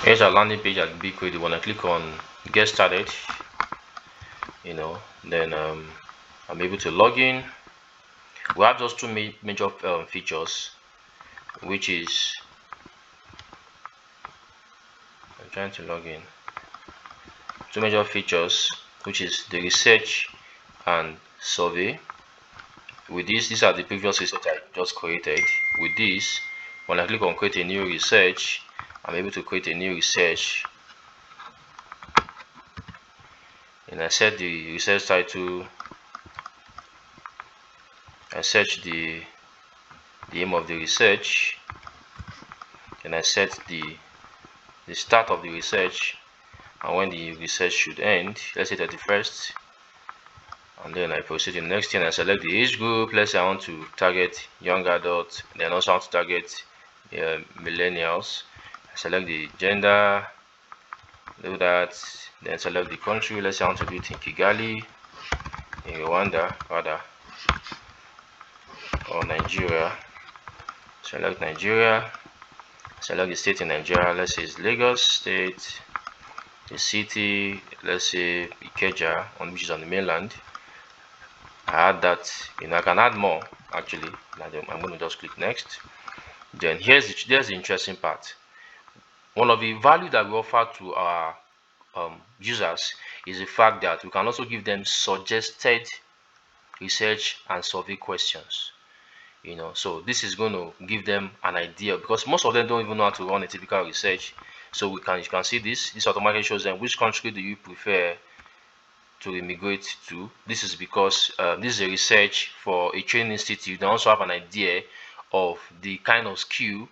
Here's our landing page at BigCradle. When I click on get started, then I'm able to log in. We have just two major features, which is I'm trying to log in. Two major features, which is the research and survey. With this, these are the previous research I just created. With this, when I click on create a new research, I'm able to create a new research, and I set the research title. I search the aim of the research, and I set the start of the research and when the research should end. Let's say 31st, and then I proceed to the next thing. I select the age group. Let's say I want to target young adults, then also I want to target millennials. I select the gender, do that, then select the country. Let's say I want to do it in Kigali, in Rwanda rather, or Nigeria. Select Nigeria. Select the state in Nigeria. Let's say it's Lagos State. The city, let's say Ikeja, which is on the mainland. I add that. I can add more actually. I'm going to just click next. Then there's the interesting part. One of the value that we offer to our users is the fact that we can also give them suggested research and survey questions. So this is going to give them an idea, because most of them don't even know how to run a typical research. So you can see this automatically shows them which country do you prefer to immigrate to. This is because this is a research for a training institute. They also have an idea of the kind of skill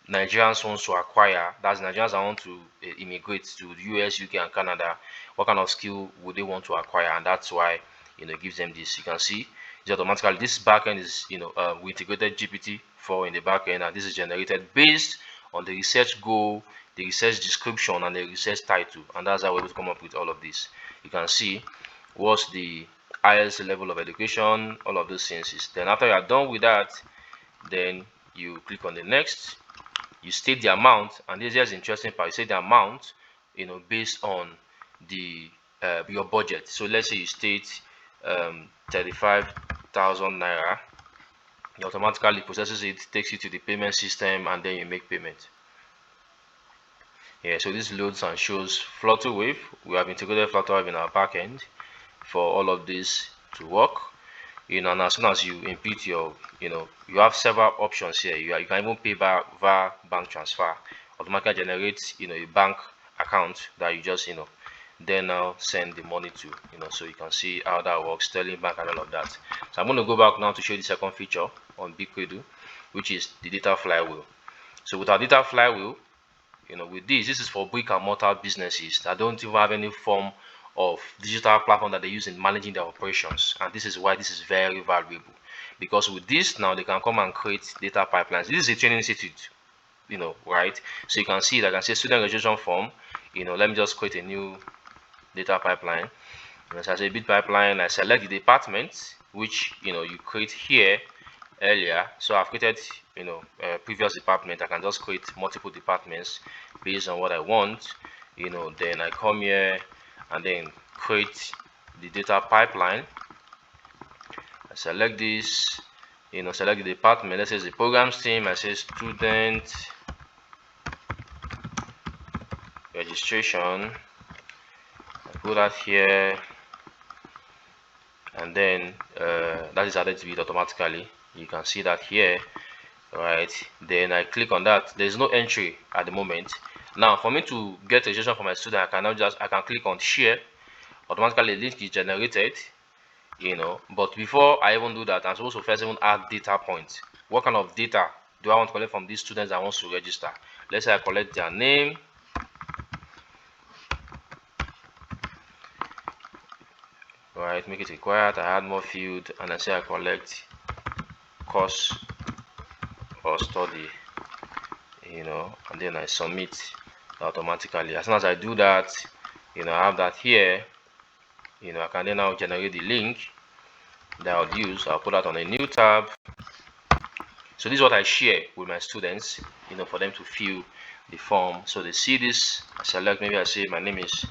Nigerians want to acquire. That's Nigerians that want to immigrate to the US, UK, and Canada. What kind of skill would they want to acquire? And that's why it gives them this. You can see it's automatically, this backend is we integrated GPT-4 in the backend, and this is generated based on the research goal, the research description, and the research title, and that's how we're able to come up with all of this. You can see what's the highest level of education, all of those things. Then after you are done with that, then you click on the next. You state the amount, and this is interesting part. You say the amount, based on the your budget. So let's say you state 35,000 naira. It automatically processes it, takes you to the payment system, and then you make payment. So this loads and shows Flutter Wave. We have integrated Flutter Wave in our backend for all of this to work. And as soon as you input your, you have several options here. You can even pay via bank transfer. Automatically generates, a bank account that you just, then now send the money to, so you can see how that works, Sterling Bank and all of that. So I'm going to go back now to show you the second feature on BigCradle, which is the data flywheel. So with our data flywheel, with this is for brick and mortar businesses that don't even have any form of digital platform that they use in managing their operations. And this is why this is very valuable, because with this now they can come and create data pipelines. This is a training institute, right? So you can see that I can say student registration form. Let me just create a new data pipeline. So as a bit pipeline, I select the department which you create here earlier. So I've created previous department. I can just create multiple departments based on what I want. Then I come here and then create the data pipeline. I select this, select the department. Let's say the programs team. I say student registration. I put that here, and then that is added to it automatically. You can see that here, right? Then I click on that. There's no entry at the moment. Now for me to get registration for my student, I can click on share. Automatically the link is generated, but before I even do that, I'm supposed to first even add data points. What kind of data do I want to collect from these students that wants to register? Let's say I collect their name, right? Make it required. I add more field, and I say I collect course or study, and then I submit automatically. As soon as I do that, I have that here. I can then now generate the link that I'll use. I'll put that on a new tab. So this is what I share with my students, for them to fill the form. So they see this, I select, maybe I say my name is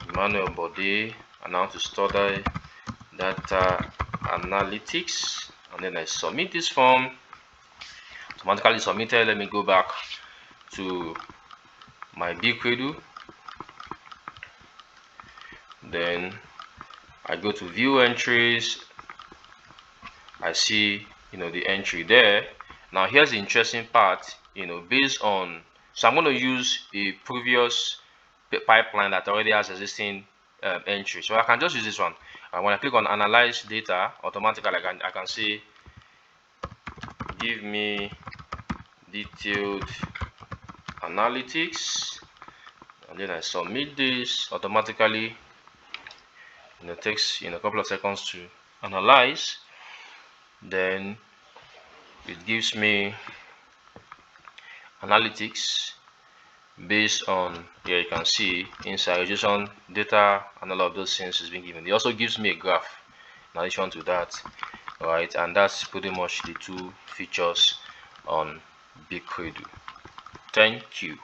Emmanuel Bode, and now to store the data analytics, and then I submit this form. Automatically submitted. Let me go back to my BigCradle, then I go to view entries. I see the entry there. Now here's the interesting part, based on, so I'm going to use a previous pipeline that already has existing entry, so I can just use this one. When I click on analyze data, automatically I can say give me detailed analytics, and then I submit this. Automatically it takes a couple of seconds to analyze. Then it gives me analytics based on, here you can see inside registration data and all of those things is being given. It also gives me a graph in addition to that. Right, and that's pretty much the two features on BigCradle. Thank you.